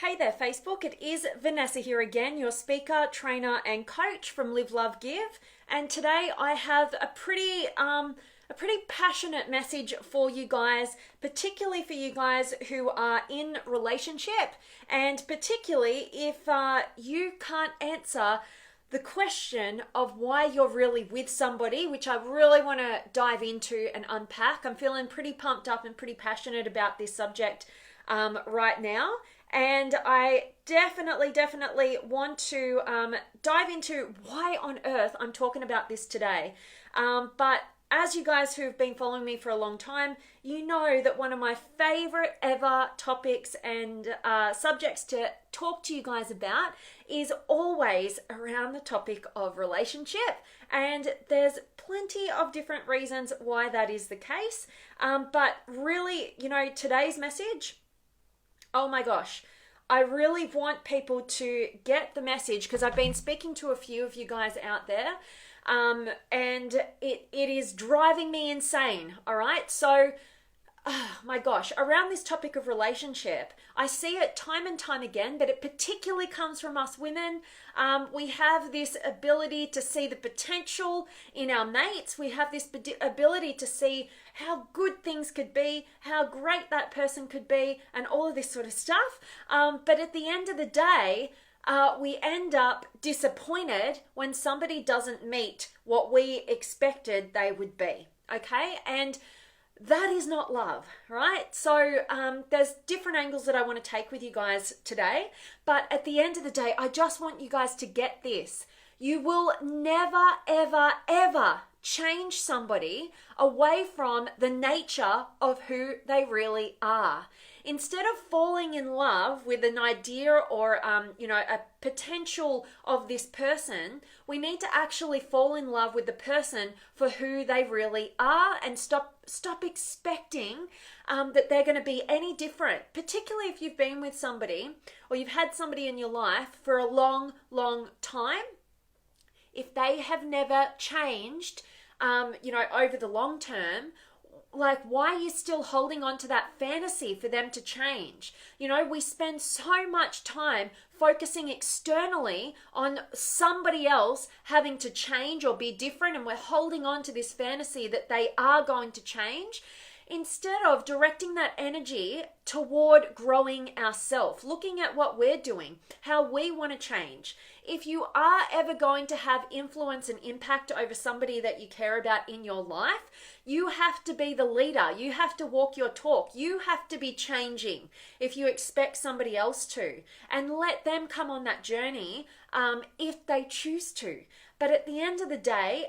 Hey there, Facebook. It is Vanessa here again, your speaker, trainer, and coach from Live, Love, Give. And today I have a pretty passionate message for you guys, particularly for you guys who are in relationship, and particularly if you can't answer the question of why you're really with somebody, which I really want to dive into and unpack. I'm feeling pretty pumped up and pretty passionate about this subject right now. And I definitely want to dive into why on earth I'm talking about this today. But as you guys who've been following me for a long time, you know that one of my favorite ever topics and subjects to talk to you guys about is always around the topic of relationship. And there's plenty of different reasons why that is the case. But really, today's message, oh my gosh, I really want people to get the message because I've been speaking to a few of you guys out there, and it is driving me insane, all right? So, oh my gosh, around this topic of relationship, I see it time and time again, but it particularly comes from us women. We have this ability to see the potential in our mates. We have this ability to see how good things could be, how great that person could be, and all of this sort of stuff. But at the end of the day, we end up disappointed when somebody doesn't meet what we expected they would be, okay? And that is not love, right? So there's different angles that I want to take with you guys today. But at the end of the day, I just want you guys to get this. You will never, ever, ever change somebody away from the nature of who they really are. Instead of falling in love with an idea or a potential of this person, we need to actually fall in love with the person for who they really are and stop expecting that they're going to be any different, particularly if you've been with somebody or you've had somebody in your life for a long time. If they have never changed over the long term, like, why are you still holding on to that fantasy for them to change? We spend so much time focusing externally on somebody else having to change or be different, and we're holding on to this fantasy that they are going to change, instead of directing that energy toward growing ourselves, looking at what we're doing, how we want to change. If you are ever going to have influence and impact over somebody that you care about in your life, you have to be the leader. You have to walk your talk. You have to be changing if you expect somebody else to, and let them come on that journey if they choose to. But at the end of the day,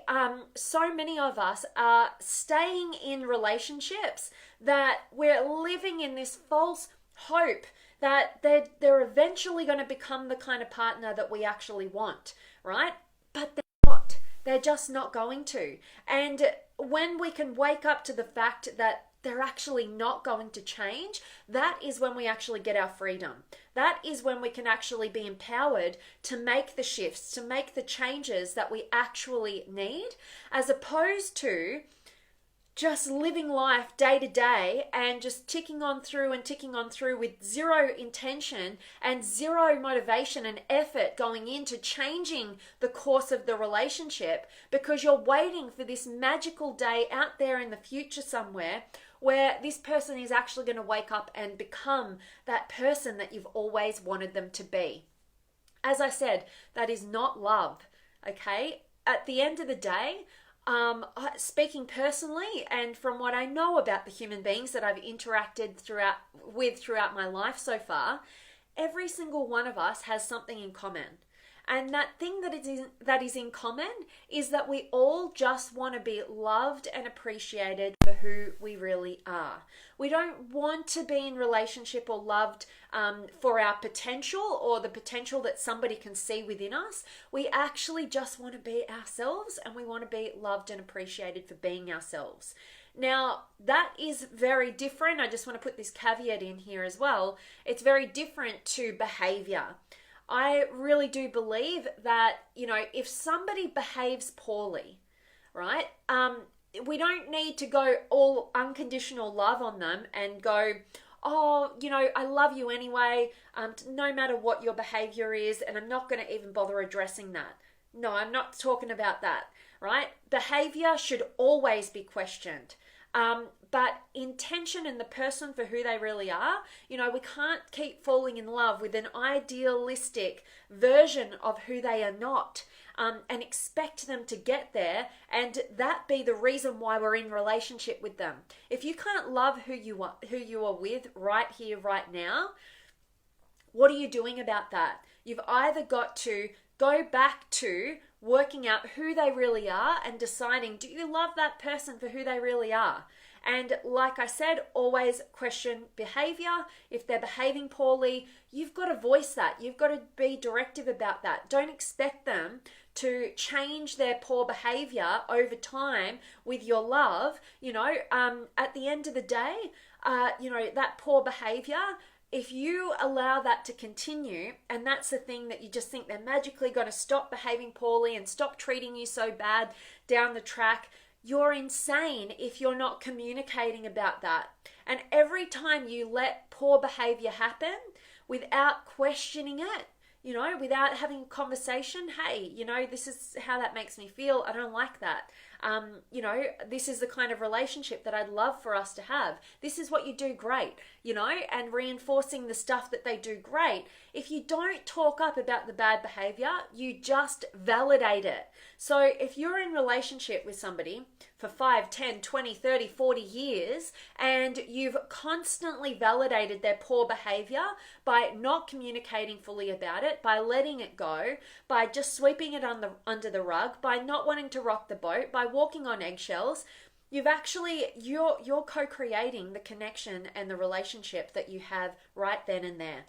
so many of us are staying in relationships that we're living in this false hope that they're eventually going to become the kind of partner that we actually want, right? But they're not. They're just not going to. And when we can wake up to the fact that they're actually not going to change, that is when we actually get our freedom. That is when we can actually be empowered to make the shifts, to make the changes that we actually need, as opposed to just living life day to day and just ticking on through with zero intention and zero motivation and effort going into changing the course of the relationship, because you're waiting for this magical day out there in the future somewhere where this person is actually going to wake up and become that person that you've always wanted them to be. As I said, that is not love, okay? At the end of the day, speaking personally and from what I know about the human beings that I've interacted throughout my life so far, every single one of us has something in common. And that thing that is in common is that we all just want to be loved and appreciated for who we really are. We don't want to be in relationship or loved for our potential or the potential that somebody can see within us. We actually just want to be ourselves, and we want to be loved and appreciated for being ourselves. Now, that is very different. I just want to put this caveat in here as well. It's very different to behavior. I really do believe that, if somebody behaves poorly, right, we don't need to go all unconditional love on them and go, oh, I love you anyway, no matter what your behavior is, and I'm not going to even bother addressing that. No, I'm not talking about that, right? Behavior should always be questioned. But intention and the person for who they really are, we can't keep falling in love with an idealistic version of who they are not, and expect them to get there and that be the reason why we're in relationship with them. If you can't love who you are with right here, right now, what are you doing about that? You've either got to go back to working out who they really are and deciding, do you love that person for who they really are? And like I said, always question behavior. If they're behaving poorly, you've got to voice that. You've got to be directive about that. Don't expect them to change their poor behavior over time with your love. At the end of the day, that poor behavior, if you allow that to continue, and that's the thing that you just think they're magically going to stop behaving poorly and stop treating you so bad down the track, you're insane if you're not communicating about that. And every time you let poor behavior happen without questioning it, without having a conversation, hey, this is how that makes me feel. I don't like that. This is the kind of relationship that I'd love for us to have. This is what you do great, and reinforcing the stuff that they do great. If you don't talk up about the bad behavior, you just validate it. So if you're in relationship with somebody for 5, 10, 20, 30, 40 years, and you've constantly validated their poor behavior by not communicating fully about it, by letting it go, by just sweeping it under the rug, by not wanting to rock the boat, by walking on eggshells, you're co-creating the connection and the relationship that you have right then and there.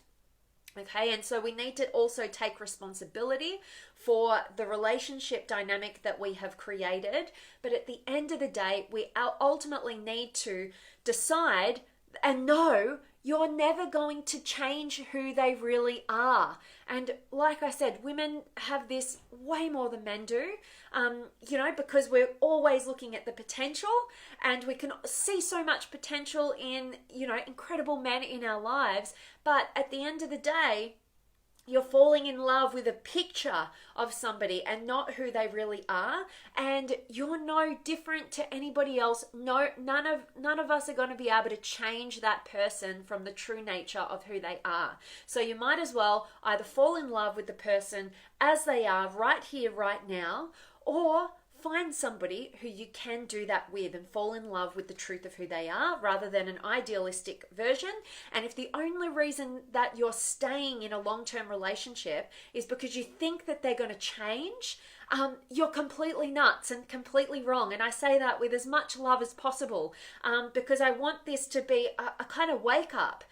Okay, and so we need to also take responsibility for the relationship dynamic that we have created. But at the end of the day, we ultimately need to decide and know you're never going to change who they really are. And like I said, women have this way more than men do, because we're always looking at the potential, and we can see so much potential in, incredible men in our lives. But at the end of the day, you're falling in love with a picture of somebody and not who they really are, and you're no different to anybody else. No, none of us are going to be able to change that person from the true nature of who they are. So you might as well either fall in love with the person as they are right here, right now, or find somebody who you can do that with and fall in love with the truth of who they are rather than an idealistic version. And if the only reason that you're staying in a long-term relationship is because you think that they're going to change, you're completely nuts and completely wrong. And I say that with as much love as possible, because I want this to be a kind of wake up,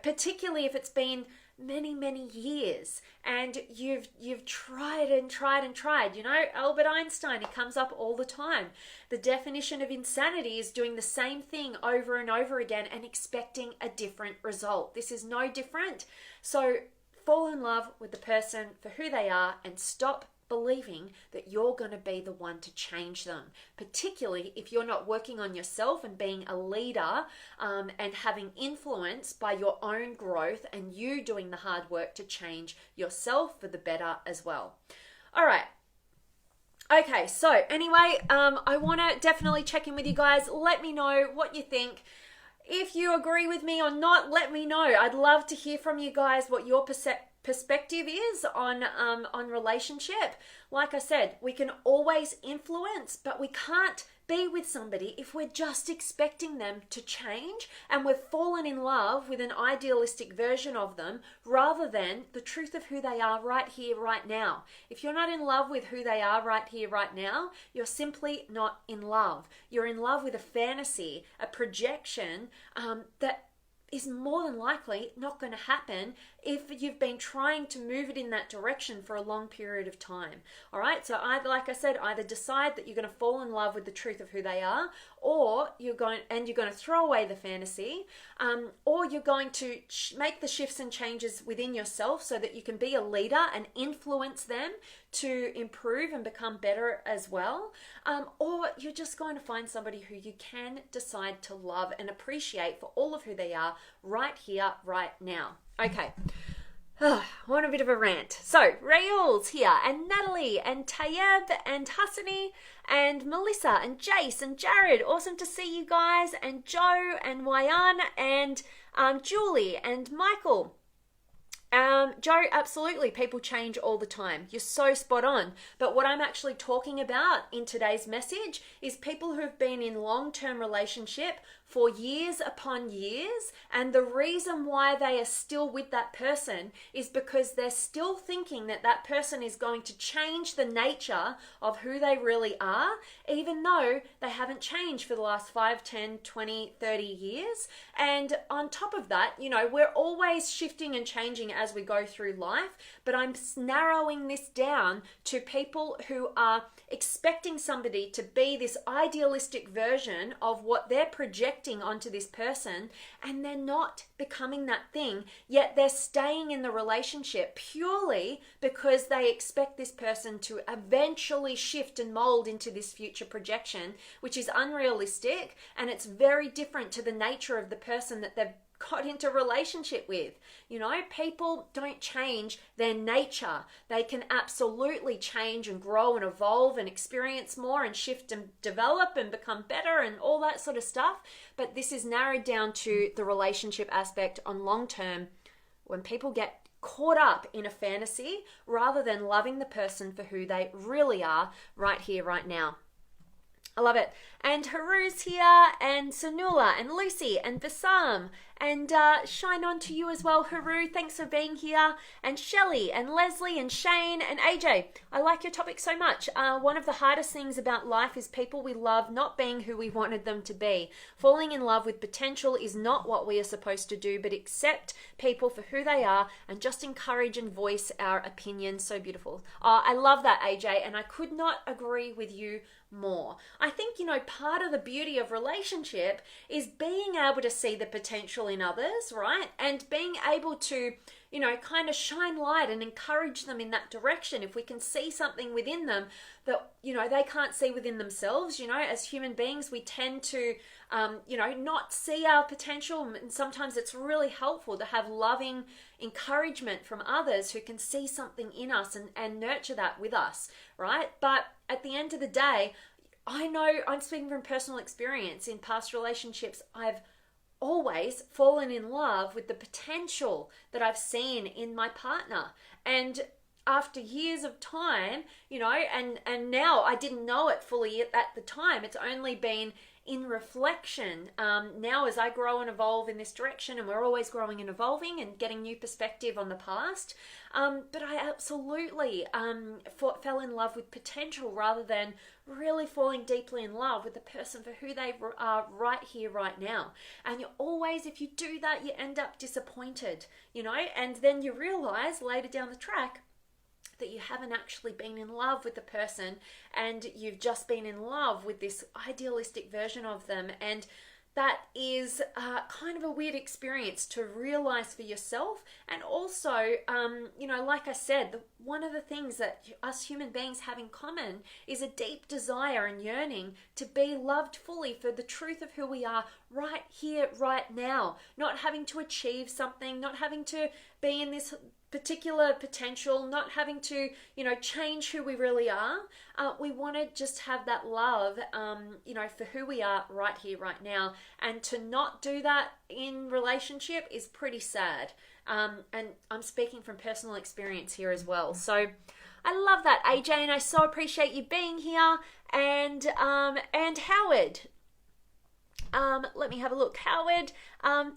particularly if it's been many years and you've tried and tried and tried. Albert Einstein, he comes up all the time. The definition of insanity is doing the same thing over and over again and expecting a different result. This is no different. So fall in love with the person for who they are and stop believing that you're going to be the one to change them, particularly if you're not working on yourself and being a leader, and having influence by your own growth and you doing the hard work to change yourself for the better as well. All right. Okay, so anyway, I want to definitely check in with you guys. Let me know what you think. If you agree with me or not, let me know. I'd love to hear from you guys what your perspective is on relationship. Like I said, we can always influence, but we can't be with somebody if we're just expecting them to change and we've fallen in love with an idealistic version of them rather than the truth of who they are right here, right now. If you're not in love with who they are right here, right now, you're simply not in love. You're in love with a fantasy, a projection that is more than likely not going to happen if you've been trying to move it in that direction for a long period of time. All right, so like I said, either decide that you're going to fall in love with the truth of who they are, or you're going to throw away the fantasy, or you're going to make the shifts and changes within yourself so that you can be a leader and influence them to improve and become better as well, or you're just going to find somebody who you can decide to love and appreciate for all of who they are right here, right now. Okay. Want a bit of a rant. So, Rayul's here, and Natalie, and Tayeb, and Hassani, and Melissa, and Jace, and Jared. Awesome to see you guys, and Joe, and Wayan, and Julie, and Michael. Joe, absolutely. People change all the time. You're so spot on. But what I'm actually talking about in today's message is people who've been in long-term relationship for years upon years, and the reason why they are still with that person is because they're still thinking that that person is going to change the nature of who they really are, even though they haven't changed for the last 5, 10, 20, 30 years. And on top of that, you know, we're always shifting and changing as we go through life, but I'm narrowing this down to people who are expecting somebody to be this idealistic version of what they're projecting onto this person, and they're not becoming that thing, yet they're staying in the relationship purely because they expect this person to eventually shift and mold into this future projection, which is unrealistic, and it's very different to the nature of the person that they've got into relationship with. You know, people don't change their nature. They can absolutely change and grow and evolve and experience more and shift and develop and become better and all that sort of stuff. But this is narrowed down to the relationship aspect on long term, when people get caught up in a fantasy rather than loving the person for who they really are right here, right now. I love it. And Haru's here, and Sanula, and Lucy, and Bassam, and shine on to you as well, Haru. Thanks for being here. And Shelley, and Leslie, and Shane, and AJ. I like your topic so much. One of the hardest things about life is people we love not being who we wanted them to be. Falling in love with potential is not what we are supposed to do, but accept people for who they are and just encourage and voice our opinions. So beautiful. I love that, AJ, and I could not agree with you more. I think, you know, part of the beauty of relationship is being able to see the potential in others, right? And being able to, you know, kind of shine light and encourage them in that direction. If we can see something within them that, you know, they can't see within themselves, you know, as human beings, we tend to, you know, not see our potential. And sometimes it's really helpful to have loving encouragement from others who can see something in us and nurture that with us, right? But at the end of the day, I know, I'm speaking from personal experience. In past relationships, I've always fallen in love with the potential that I've seen in my partner. And after years of time, you know, and now I didn't know it fully at the time. It's only been in reflection now as I grow and evolve in this direction, and we're always growing and evolving and getting new perspective on the past. But I absolutely fell in love with potential rather than really falling deeply in love with the person for who they are right here, right now. And you always, if you do that, you end up disappointed, you know, and then you realize later down the track that you haven't actually been in love with the person, and you've just been in love with this idealistic version of them. And that is kind of a weird experience to realize for yourself. And also, you know, like I said, one of the things that us human beings have in common is a deep desire and yearning to be loved fully for the truth of who we are right here, right now. Not having to achieve something, not having to be in this particular potential, not having to, you know, change who we really are. We want to just have that love, you know, for who we are right here, right now. And to not do that in relationship is pretty sad. And I'm speaking from personal experience here as well. So I love that, AJ, and I so appreciate you being here. And Howard. Let me have a look. Howard,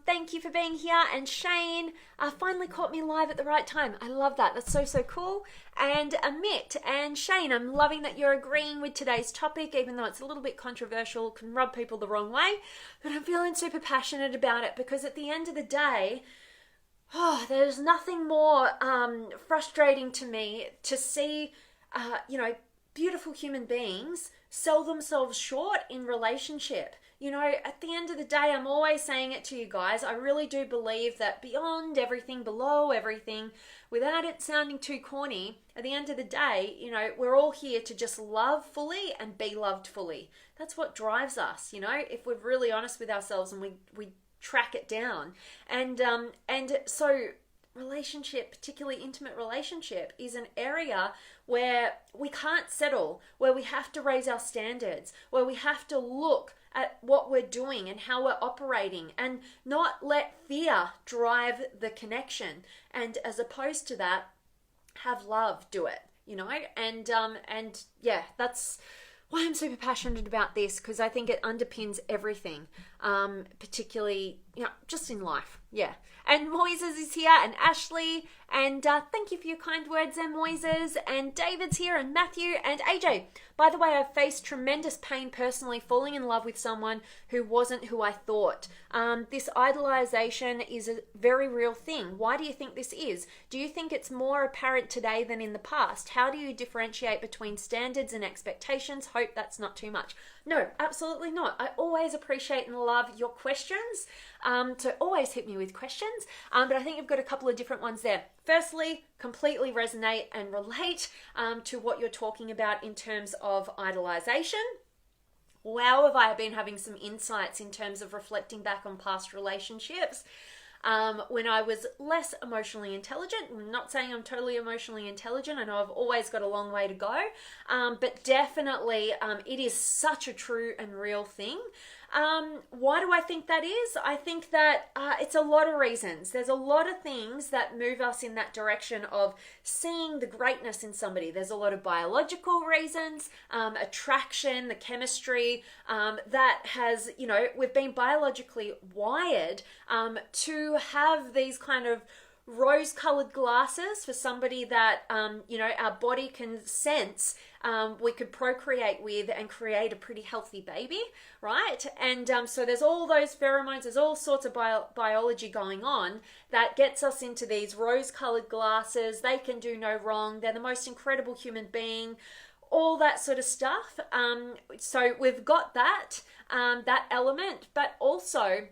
thank you for being here. And Shane finally caught me live at the right time. I love that. That's so, so cool. And Amit and Shane, I'm loving that you're agreeing with today's topic, even though it's a little bit controversial, can rub people the wrong way. But I'm feeling super passionate about it because at the end of the day, there's nothing more frustrating to me to see, you know, beautiful human beings sell themselves short in relationship. at the end of the day, I'm always saying it to you guys. I really do believe that beyond everything, below everything, without it sounding too corny, at the end of the day, we're all here to just love fully and be loved fully. That's what drives us, if we're really honest with ourselves and we track it down. And so relationship, particularly intimate relationship, is an area where we can't settle, where we have to raise our standards, where we have to look at what we're doing and how we're operating and not let fear drive the connection. And as opposed to that, have love do it, and yeah, that's why I'm super passionate about this, because I think it underpins everything, particularly, just in life. Yeah. And Moises is here, and Ashley, and thank you for your kind words there, Moises, and David's here, and Matthew, and AJ. By the way, I've faced tremendous pain personally falling in love with someone who wasn't who I thought. This idolization is a very real thing. Why do you think this is? Do you think it's more apparent today than in the past? How do you differentiate between standards and expectations? Hope that's not too much. No, absolutely not. I always appreciate and love your questions. So always hit me with questions. But I think you've got a couple of different ones there. Firstly, completely resonate and relate to what you're talking about in terms of idolization. Wow, have I been having some insights in terms of reflecting back on past relationships when I was less emotionally intelligent. I'm not saying I'm totally emotionally intelligent. I know I've always got a long way to go, but definitely it is such a true and real thing. Why do I think that is? I think that it's a lot of reasons. There's a lot of things that move us in that direction of seeing the greatness in somebody. There's a lot of biological reasons, attraction, the chemistry that has, we've been biologically wired to have these kind of rose-colored glasses for somebody that, our body can sense we could procreate with and create a pretty healthy baby, right? And so there's all those pheromones, there's all sorts of biology going on that gets us into these rose-colored glasses. They can do no wrong. They're the most incredible human being, all that sort of stuff. So we've got that element, but also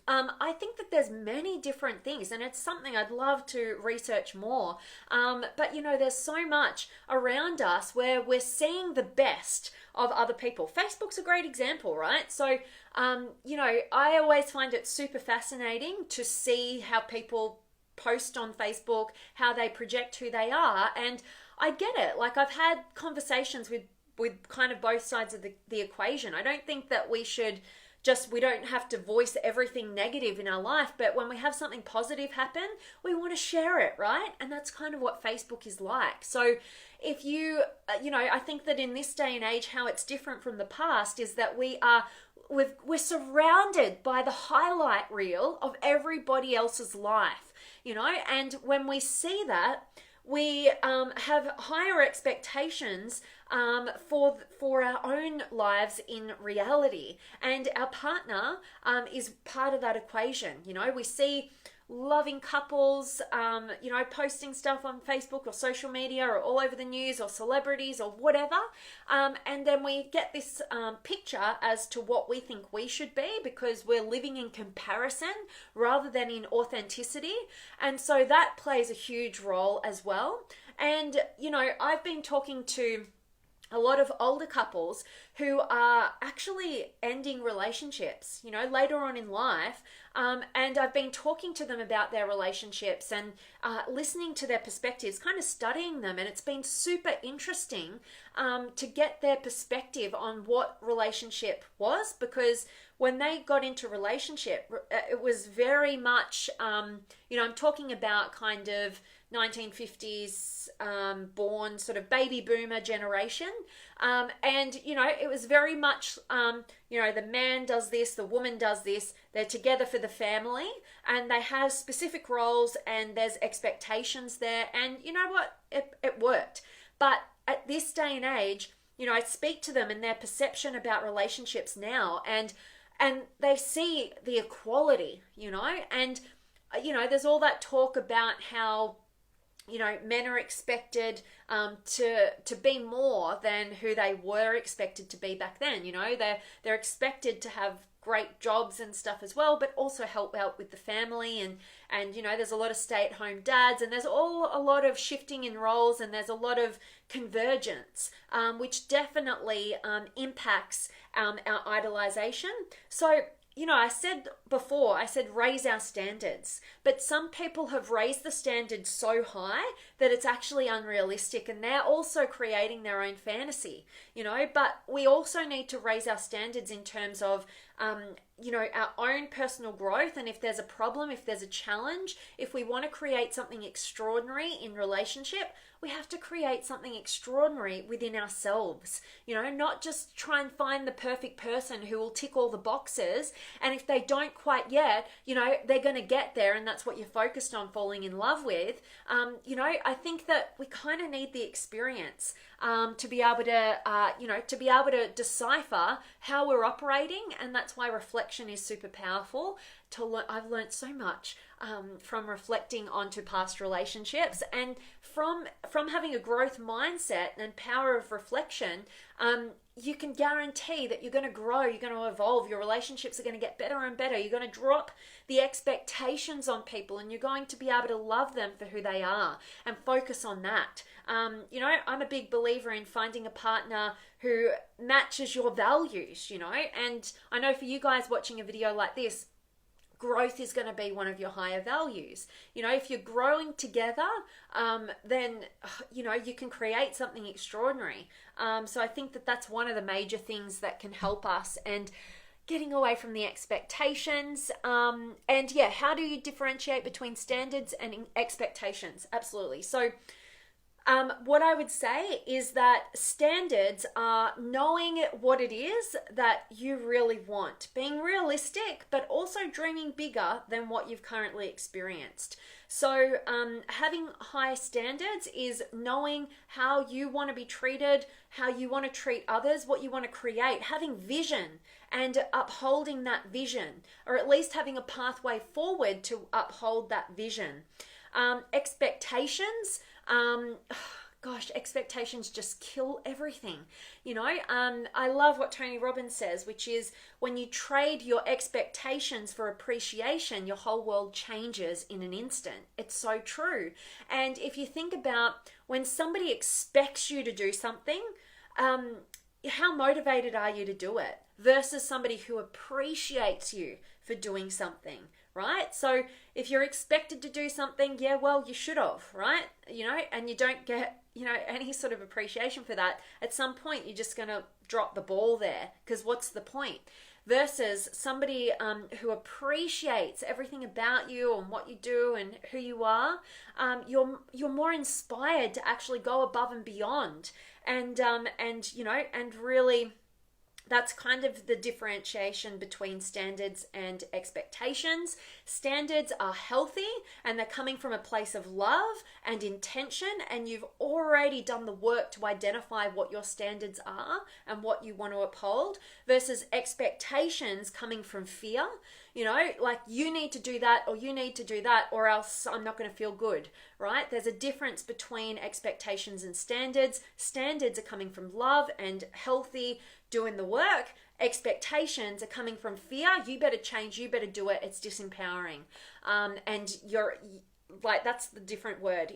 I think that there's many different things, and it's something I'd love to research more. But there's so much around us where we're seeing the best of other people. Facebook's a great example, right? So, I always find it super fascinating to see how people post on Facebook, how they project who they are, and I get it. Like, I've had conversations with kind of both sides of the equation. I don't think that we don't have to voice everything negative in our life, but when we have something positive happen, we want to share it, right? And that's kind of what Facebook is like. So if I think that in this day and age, how it's different from the past is that we're surrounded by the highlight reel of everybody else's life, and when we see that, we have higher expectations for our own lives in reality, and our partner is part of that equation. We see loving couples, posting stuff on Facebook or social media or all over the news, or celebrities or whatever, and then we get this picture as to what we think we should be, because we're living in comparison rather than in authenticity, and so that plays a huge role as well. And I've been talking to a lot of older couples who are actually ending relationships, later on in life. And I've been talking to them about their relationships and listening to their perspectives, kind of studying them. And it's been super interesting to get their perspective on what relationship was, because when they got into relationship, it was very much, I'm talking about kind of 1950s born sort of baby boomer generation. And it was very much, the man does this, the woman does this, they're together for the family, and they have specific roles, and there's expectations there. And you know what? It worked. But at this day and age, I speak to them and their perception about relationships now, and they see the equality, and there's all that talk about how men are expected to be more than who they were expected to be back then. They're expected to have great jobs and stuff as well, but also help out with the family, and there's a lot of stay-at-home dads, and there's a lot of shifting in roles, and there's a lot of convergence, which definitely impacts our idolization. So I said before, raise our standards, but some people have raised the standards so high that it's actually unrealistic, and they're also creating their own fantasy, but we also need to raise our standards in terms of, our own personal growth. And if there's a problem, if there's a challenge, if we want to create something extraordinary in relationship, we have to create something extraordinary within ourselves, not just try and find the perfect person who will tick all the boxes. And if they don't quite yet, they're going to get there, and that's what you're focused on falling in love with. I think that we kind of need the experience to be able to decipher how we're operating, and that's why reflection is super powerful. I've learned so much from reflecting onto past relationships, and from having a growth mindset and power of reflection. You can guarantee that you're going to grow, you're going to evolve, your relationships are going to get better and better. You're going to drop the expectations on people, and you're going to be able to love them for who they are and focus on that. I'm a big believer in finding a partner who matches your values, and I know for you guys watching a video like this, growth is going to be one of your higher values. If you're growing together, then, you can create something extraordinary. So I think that that's one of the major things that can help us, and getting away from the expectations. How do you differentiate between standards and expectations? Absolutely. So what I would say is that standards are knowing what it is that you really want, being realistic, but also dreaming bigger than what you've currently experienced. So having high standards is knowing how you want to be treated, how you want to treat others, what you want to create, having vision and upholding that vision, or at least having a pathway forward to uphold that vision. Expectations, expectations just kill everything. I love what Tony Robbins says, which is when you trade your expectations for appreciation, your whole world changes in an instant. It's so true. And if you think about when somebody expects you to do something, how motivated are you to do it versus somebody who appreciates you for doing something, right? So if you're expected to do something, you should have, right? And you don't get, any sort of appreciation for that. At some point, you're just going to drop the ball there, because what's the point? Versus somebody who appreciates everything about you and what you do and who you are, you're more inspired to actually go above and beyond, and really. That's kind of the differentiation between standards and expectations. Standards are healthy, and they're coming from a place of love and intention, and you've already done the work to identify what your standards are and what you want to uphold, versus expectations coming from fear. Like you need to do that, or you need to do that, or else I'm not going to feel good, right? There's a difference between expectations and standards. Standards are coming from love and healthy, doing the work. Expectations are coming from fear. You better change, you better do it. It's disempowering. And you're like, that's the different word.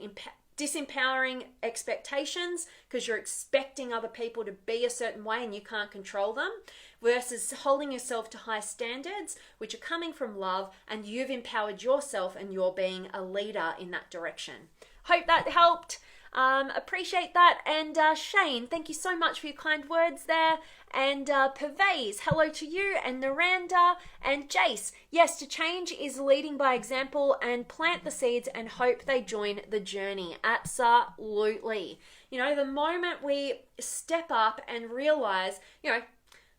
Disempowering expectations, because you're expecting other people to be a certain way and you can't control them, versus holding yourself to high standards, which are coming from love, and you've empowered yourself and you're being a leader in that direction. Hope that helped. Appreciate that. And Shane, thank you so much for your kind words there. And Pervez, hello to you. And Naranda and Jace, yes, to change is leading by example, and plant the seeds and hope they join the journey. Absolutely. The moment we step up and realize, I'm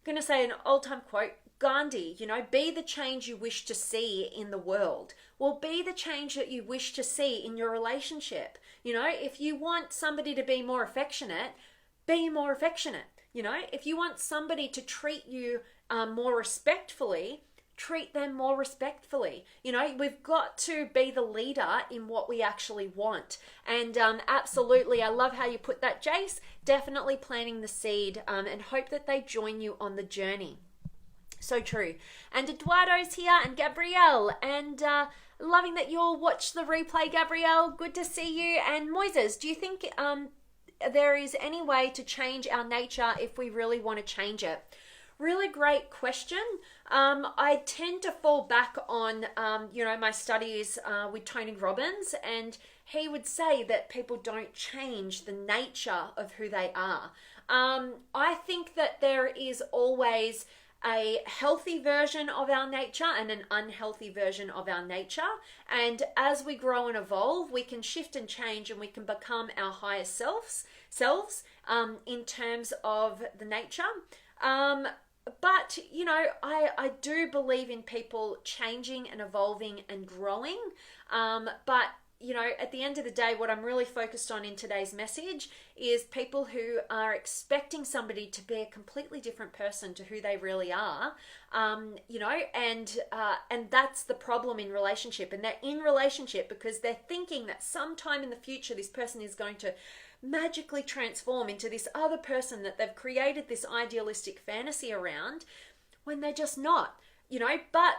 going to say an old time quote, Gandhi, be the change you wish to see in the world. Well, be the change that you wish to see in your relationship. If you want somebody to be more affectionate, be more affectionate. If you want somebody to treat you more respectfully, treat them more respectfully. You know, we've got to be the leader in what we actually want. And absolutely, I love how you put that, Jace. Definitely planting the seed, and hope that they join you on the journey. So true. And Eduardo's here, and Gabrielle, and loving that you'll watch the replay, Gabrielle. Good to see you. And Moises, do you think there is any way to change our nature if we really want to change it? Really great question. I tend to fall back on, my studies with Tony Robbins, and he would say that people don't change the nature of who they are. I think that there is always a healthy version of our nature and an unhealthy version of our nature. And as we grow and evolve, we can shift and change, and we can become our higher selves in terms of the nature. But, I do believe in people changing and evolving and growing. But, at the end of the day, what I'm really focused on in today's message is people who are expecting somebody to be a completely different person to who they really are, and that's the problem in relationship. And they're in relationship because they're thinking that sometime in the future, this person is going to magically transform into this other person that they've created this idealistic fantasy around, when they're just not, but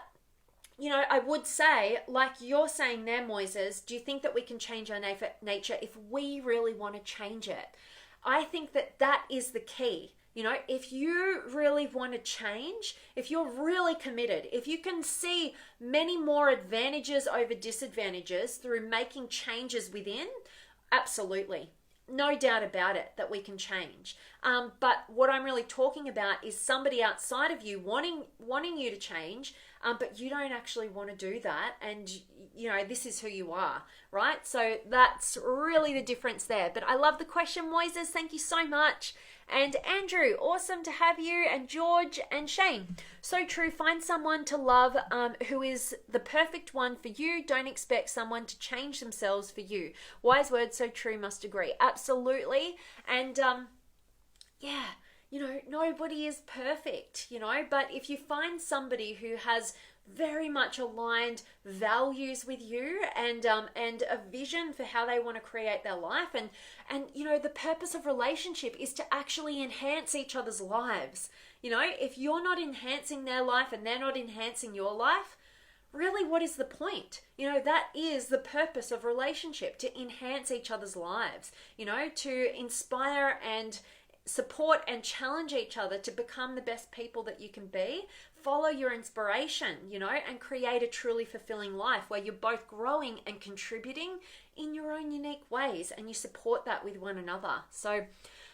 I would say, like you're saying there, Moises, do you think that we can change our nature if we really want to change it? I think that is the key. If you really want to change, if you're really committed, if you can see many more advantages over disadvantages through making changes within, absolutely. No doubt about it that we can change. But what I'm really talking about is somebody outside of you wanting you to change, but you don't actually want to do that. And, this is who you are, right? So that's really the difference there. But I love the question, Moises. Thank you so much. And Andrew, awesome to have you. And George and Shane. So true. Find someone to love who is the perfect one for you. Don't expect someone to change themselves for you. Wise words, so true, must agree. Absolutely. And nobody is perfect, but if you find somebody who has very much aligned values with you and a vision for how they want to create their life, and the purpose of relationship is to actually enhance each other's lives. If you're not enhancing their life and they're not enhancing your life, really, what is the point? That is the purpose of relationship, to enhance each other's lives, to inspire and support and challenge each other to become the best people that you can be. Follow your inspiration, and create a truly fulfilling life where you're both growing and contributing in your own unique ways, and you support that with one another. So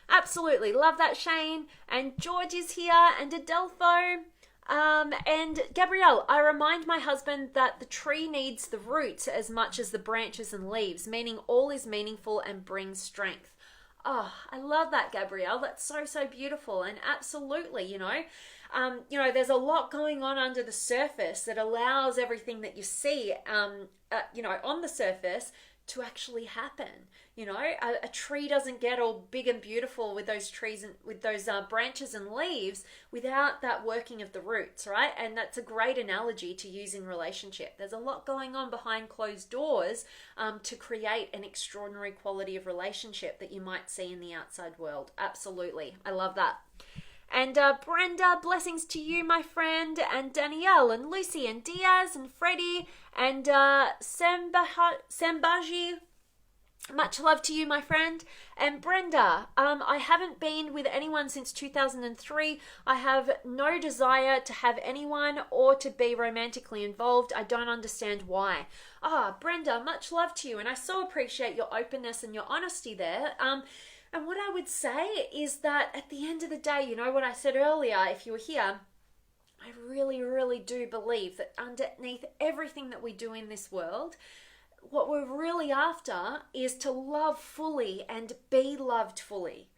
absolutely love that, Shane. And George is here, and Adelpho. And Gabrielle, I remind my husband that the tree needs the roots as much as the branches and leaves, meaning all is meaningful and brings strength. Oh, I love that, Gabrielle. That's so, so beautiful. And absolutely, there's a lot going on under the surface that allows everything that you see, on the surface to actually happen. A tree doesn't get all big and beautiful with those trees and with those branches and leaves without that working of the roots, right? And that's a great analogy to use in relationship. There's a lot going on behind closed doors to create an extraordinary quality of relationship that you might see in the outside world. Absolutely. I love that. And Brenda, blessings to you, my friend, and Danielle, and Lucy, and Diaz, and Freddie, and Sambaji. Much love to you, my friend. And Brenda, I haven't been with anyone since 2003. I have no desire to have anyone or to be romantically involved. I don't understand why. Brenda, much love to you. And I so appreciate your openness and your honesty there. And what I would say is that at the end of the day, what I said earlier, if you were here, I really, really do believe that underneath everything that we do in this world, what we're really after is to love fully and be loved fully.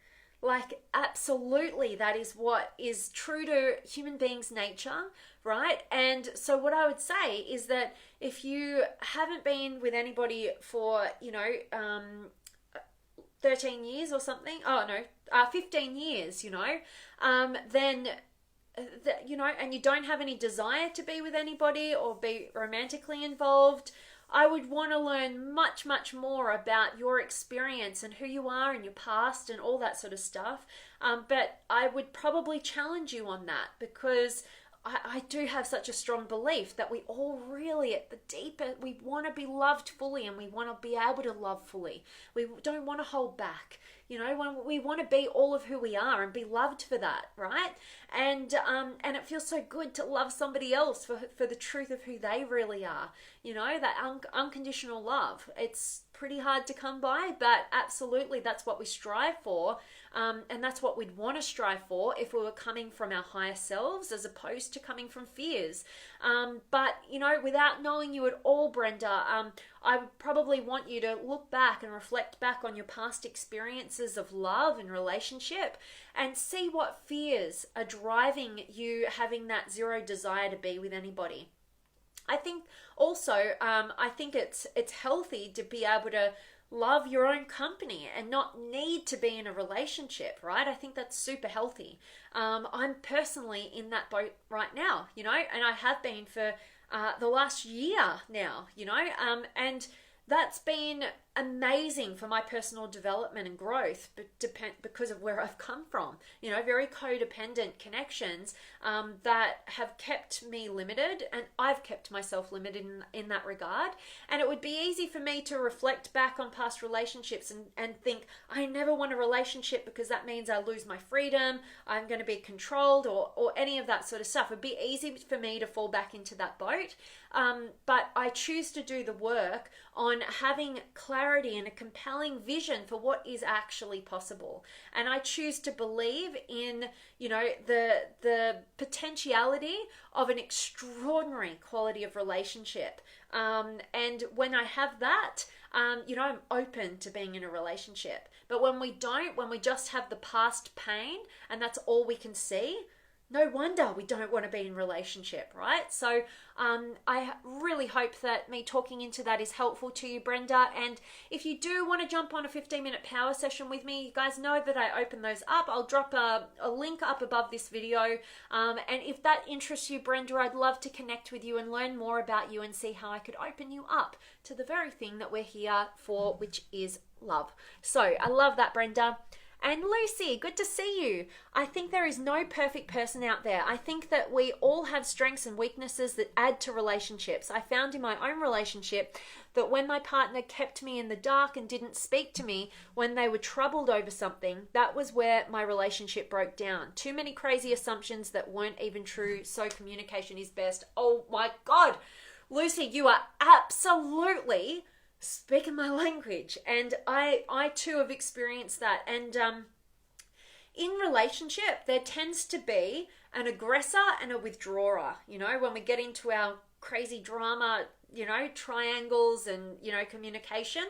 Like, absolutely, that is what is true to human beings' nature, right? And so what I would say is that if you haven't been with anybody for, 13 years or something, 15 years, then and you don't have any desire to be with anybody or be romantically involved, I would want to learn much, much more about your experience and who you are and your past and all that sort of stuff. But I would probably challenge you on that, because I do have such a strong belief that we all really, at the deeper, we want to be loved fully, and we want to be able to love fully. We don't want to hold back. We want to be all of who we are and be loved for that, right? And it feels so good to love somebody else for the truth of who they really are. That unconditional love. It's pretty hard to come by, but absolutely that's what we strive for. And that's what we'd want to strive for if we were coming from our higher selves as opposed to coming from fears. But without knowing you at all, Brenda, I would probably want you to look back and reflect back on your past experiences of love and relationship and see what fears are driving you having that zero desire to be with anybody. I think also, I think it's healthy to be able to love your own company and not need to be in a relationship, right? I think that's super healthy. I'm personally in that boat right now, and I have been for the last year now, and that's been amazing for my personal development and growth, but because of where I've come from, very codependent connections that have kept me limited, and I've kept myself limited in that regard. And it would be easy for me to reflect back on past relationships and think, I never want a relationship because that means I lose my freedom, I'm going to be controlled, or any of that sort of stuff. It would be easy for me to fall back into that boat. But I choose to do the work on having clarity and a compelling vision for what is actually possible. And I choose to believe in, the potentiality of an extraordinary quality of relationship. And when I have that, I'm open to being in a relationship. But when we don't, when we just have the past pain and that's all we can see, no wonder we don't want to be in relationship, right? So I really hope that me talking into that is helpful to you, Brenda. And if you do want to jump on a 15-minute power session with me, you guys know that I open those up. I'll drop a link up above this video. And if that interests you, Brenda, I'd love to connect with you and learn more about you and see how I could open you up to the very thing that we're here for, which is love. So I love that, Brenda. And Lucy, good to see you. I think there is no perfect person out there. I think that we all have strengths and weaknesses that add to relationships. I found in my own relationship that when my partner kept me in the dark and didn't speak to me when they were troubled over something, that was where my relationship broke down. Too many crazy assumptions that weren't even true, so communication is best. Oh my God, Lucy, you are absolutely speaking my language, and I too have experienced that. And in relationship, there tends to be an aggressor and a withdrawer. When we get into our crazy drama, triangles and communication.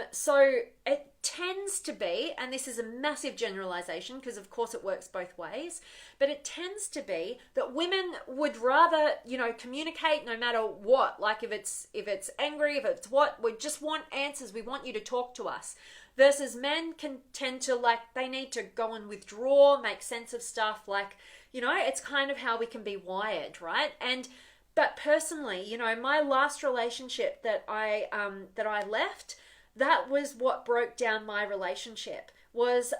So it tends to be, and this is a massive generalization because of course it works both ways, but it tends to be that women would rather, communicate no matter what. Like if it's angry, if it's what, we just want answers. We want you to talk to us. Versus men can tend to they need to go and withdraw, make sense of stuff. It's kind of how we can be wired, right? But personally, my last relationship that I left, that was what broke down my relationship. Was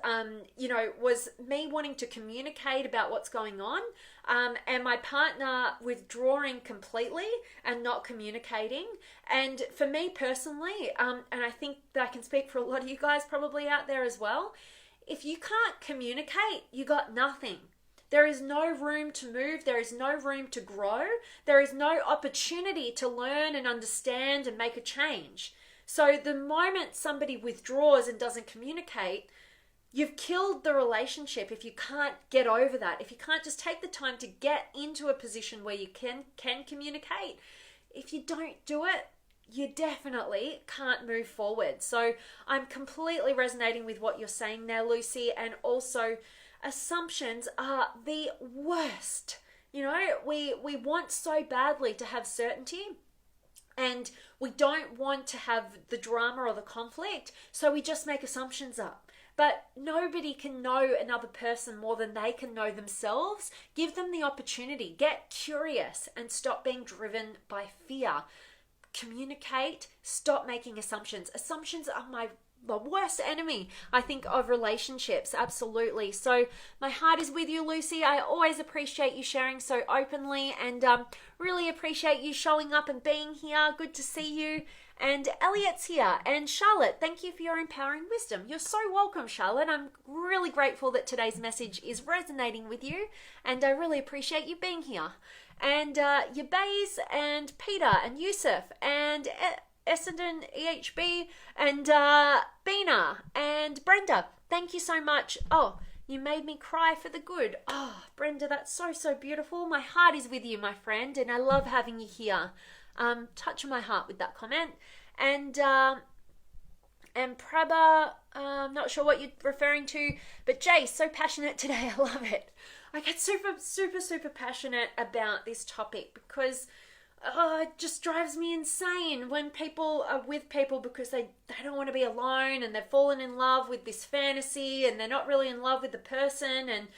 me wanting to communicate about what's going on, and my partner withdrawing completely and not communicating. And for me personally, and I think that I can speak for a lot of you guys probably out there as well, if you can't communicate, you got nothing. There is no room to move. There is no room to grow. There is no opportunity to learn and understand and make a change. So the moment somebody withdraws and doesn't communicate, you've killed the relationship if you can't get over that. If you can't just take the time to get into a position where you can communicate. If you don't do it, you definitely can't move forward. So I'm completely resonating with what you're saying there, Lucy, and also assumptions are the worst. We want so badly to have certainty, and we don't want to have the drama or the conflict, so we just make assumptions up. but nobody can know another person more than they can know themselves. Give them the opportunity. Get curious and stop being driven by fear. Communicate. Stop making assumptions. Assumptions are the worst enemy, I think, of relationships. Absolutely. So my heart is with you, Lucy. I always appreciate you sharing so openly, and really appreciate you showing up and being here. Good to see you. And Elliot's here. And Charlotte, thank you for your empowering wisdom. You're so welcome, Charlotte. I'm really grateful that today's message is resonating with you, and I really appreciate you being here. And Yabaz and Peter and Yusuf and Essendon EHB and Bina and Brenda, thank you so much. Oh, you made me cry for the good. Oh, Brenda, that's so beautiful. My heart is with you, my friend, and I love having you here. Touching my heart with that comment. And Prabha, I'm not sure what you're referring to, but Jay, so passionate today. I love it. I get super passionate about this topic because it just drives me insane when people are with people because they don't want to be alone, and they've fallen in love with this fantasy and they're not really in love with the person. And,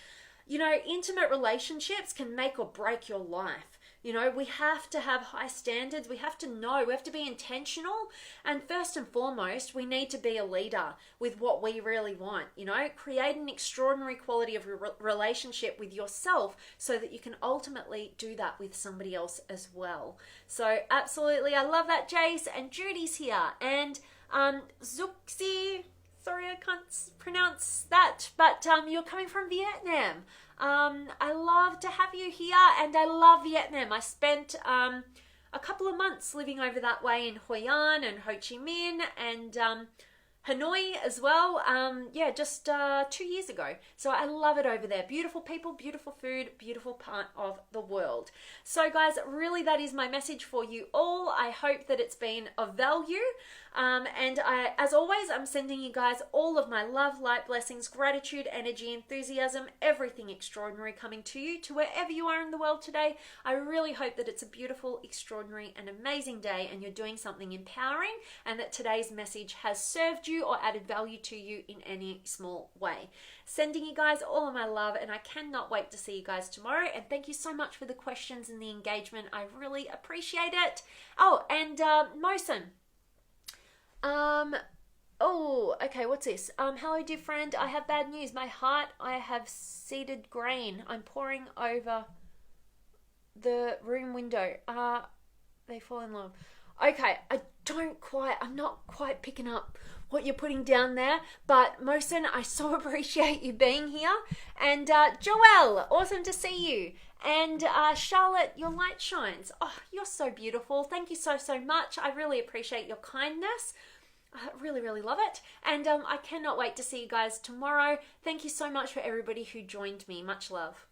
you know, intimate relationships can make or break your life. You know, we have to have high standards. We have to know, we have to be intentional. And first and foremost, we need to be a leader with what we really want. You know, create an extraordinary quality of relationship with yourself so that you can ultimately do that with somebody else as well. So absolutely, I love that, Jace. And Judy's here. And Zuxi, sorry, I can't pronounce that, but you're coming from Vietnam. I love to have you here, and I love Vietnam. I spent a couple of months living over that way in Hoi An and Ho Chi Minh and Hanoi as well. Just 2 years ago. So I love it over there. Beautiful people, beautiful food, beautiful part of the world. So guys, really that is my message for you all. I hope that it's been of value. And as always, I'm sending you guys all of my love, light, blessings, gratitude, energy, enthusiasm, everything extraordinary coming to you, to wherever you are in the world today. I really hope that it's a beautiful, extraordinary, and amazing day, and you're doing something empowering, and that today's message has served you or added value to you in any small way. Sending you guys all of my love, and I cannot wait to see you guys tomorrow. And thank you so much for the questions and the engagement. I really appreciate it. Oh, and Mosen. Okay, what's this? Hello, dear friend. I have bad news. My heart, I have seeded grain. I'm pouring over the room window. They fall in love. Okay, I'm not quite picking up what you're putting down there, but Mosen, I so appreciate you being here. And Joelle, awesome to see you. And Charlotte, your light shines. Oh, you're so beautiful. Thank you so much. I really appreciate your kindness. I really love it. And I cannot wait to see you guys tomorrow. Thank you so much for everybody who joined me. Much love.